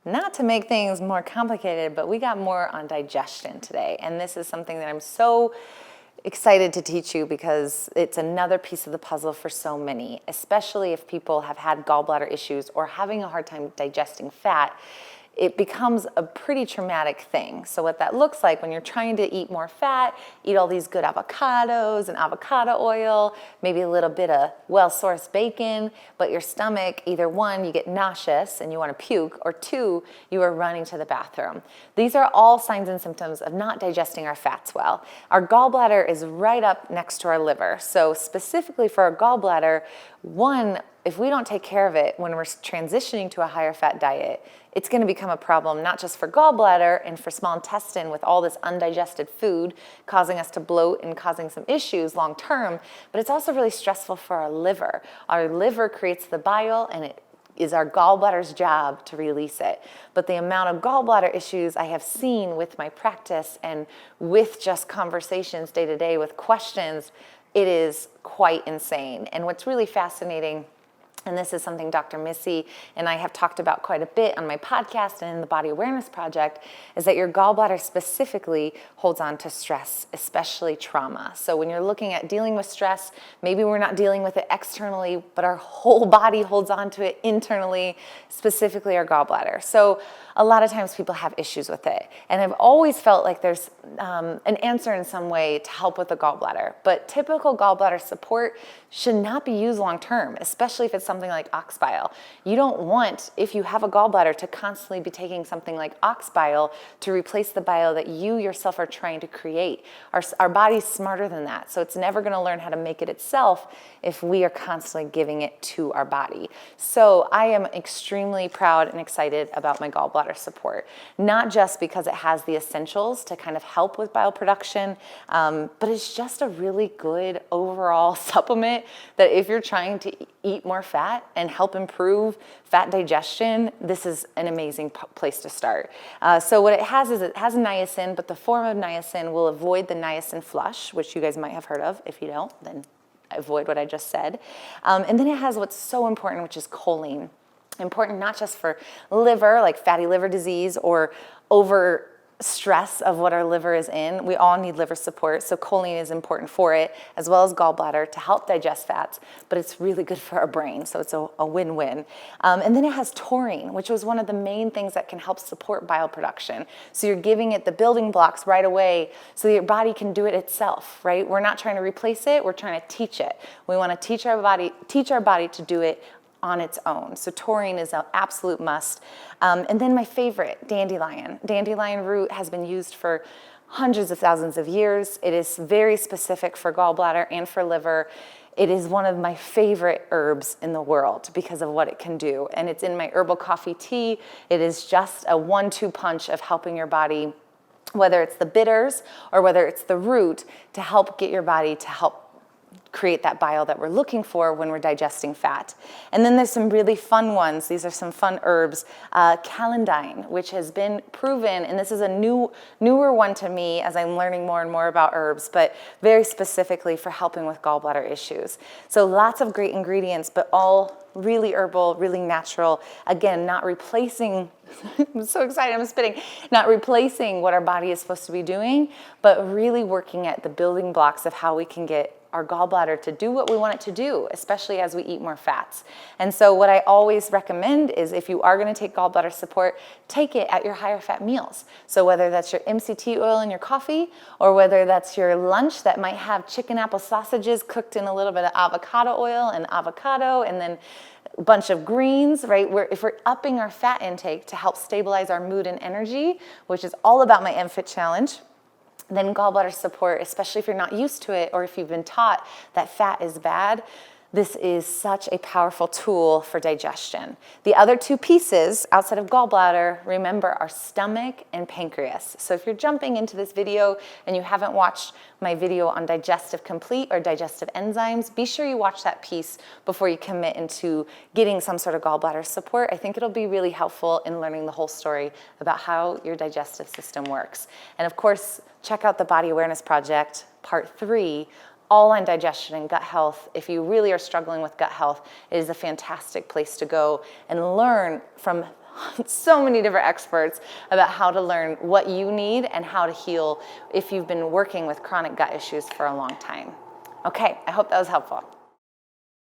not to make things more complicated, but we got more on digestion today. And this is something that I'm so excited to teach you because it's another piece of the puzzle for so many, especially if people have had gallbladder issues or having a hard time digesting fat. It becomes a pretty traumatic thing. So what that looks like when you're trying to eat more fat, eat all these good avocados and avocado oil, maybe a little bit of well-sourced bacon, but your stomach, either one, you get nauseous and you want to puke, or two, you are running to the bathroom. These are all signs and symptoms of not digesting our fats well. Our gallbladder is right up next to our liver. So specifically for our gallbladder, one, if we don't take care of it when we're transitioning to a higher fat diet, it's going to become a problem not just for gallbladder and for small intestine with all this undigested food causing us to bloat and causing some issues long term, but it's also really stressful for our liver. Our liver creates the bile, and it is our gallbladder's job to release it. But the amount of gallbladder issues I have seen with my practice and with just conversations day to day with questions, it is quite insane. And what's really fascinating, and this is something Dr. Missy and I have talked about quite a bit on my podcast and in the Body Awareness Project, is that your gallbladder specifically holds on to stress, especially trauma. So when you're looking at dealing with stress, maybe we're not dealing with it externally, but our whole body holds on to it internally, specifically our gallbladder. So a lot of times people have issues with it. And I've always felt like there's an answer in some way to help with the gallbladder. But typical gallbladder support should not be used long term, especially if it's something like ox bile. You don't want, if you have a gallbladder, to constantly be taking something like ox bile to replace the bile that you yourself are trying to create. Our body's smarter than that, so it's never going to learn how to make it itself if we are constantly giving it to our body. So I am extremely proud and excited about my gallbladder support, not just because it has the essentials to kind of help with bile production, but it's just a really good overall supplement that if you're trying to eat more fat and help improve fat digestion, this is an amazing place to start. So what it has is it has niacin, but the form of niacin will avoid the niacin flush, which you guys might have heard of. If you don't, then avoid what I just said. And then it has what's so important, which is choline. Important not just for liver, like fatty liver disease or over stress of what our liver is in. We all need liver support, so choline is important for it, as well as gallbladder to help digest fats, but it's really good for our brain, so it's a win-win. And then it has taurine, which was one of the main things that can help support bile production. So you're giving it the building blocks right away so that your body can do it itself, right? We're not trying to replace it, we're trying to teach it. We want to teach our body to do it on its own. So taurine is an absolute must. And then my favorite, dandelion. Dandelion root has been used for hundreds of thousands of years. It is very specific for gallbladder and for liver. It is one of my favorite herbs in the world because of what it can do. And it's in my herbal coffee tea. It is just a 1-2 punch of helping your body, whether it's the bitters or whether it's the root, to help get your body to help create that bile that we're looking for when we're digesting fat. And then there's some really fun ones. These are some fun herbs. Calendine, which has been proven, and this is a newer one to me as I'm learning more and more about herbs, but very specifically for helping with gallbladder issues. So lots of great ingredients, but all really herbal, really natural. Again, not replacing, I'm so excited, I'm spitting, not replacing what our body is supposed to be doing, but really working at the building blocks of how we can get our gallbladder to do what we want it to do, especially as we eat more fats. And so what I always recommend is if you are going to take gallbladder support, take it at your higher fat meals. So whether that's your MCT oil in your coffee, or whether that's your lunch that might have chicken apple sausages cooked in a little bit of avocado oil and avocado, and then a bunch of greens, right? If we're upping our fat intake to help stabilize our mood and energy, which is all about my MFit challenge, then gallbladder support, especially if you're not used to it or if you've been taught that fat is bad, this is such a powerful tool for digestion. The other two pieces outside of gallbladder, remember, are stomach and pancreas. So if you're jumping into this video and you haven't watched my video on digestive complete or digestive enzymes, be sure you watch that piece before you commit into getting some sort of gallbladder support. I think it'll be really helpful in learning the whole story about how your digestive system works. And of course, check out the Body Awareness Project, Part 3, all on digestion and gut health. If you really are struggling with gut health, it is a fantastic place to go and learn from so many different experts about how to learn what you need and how to heal if you've been working with chronic gut issues for a long time. Okay, I hope that was helpful.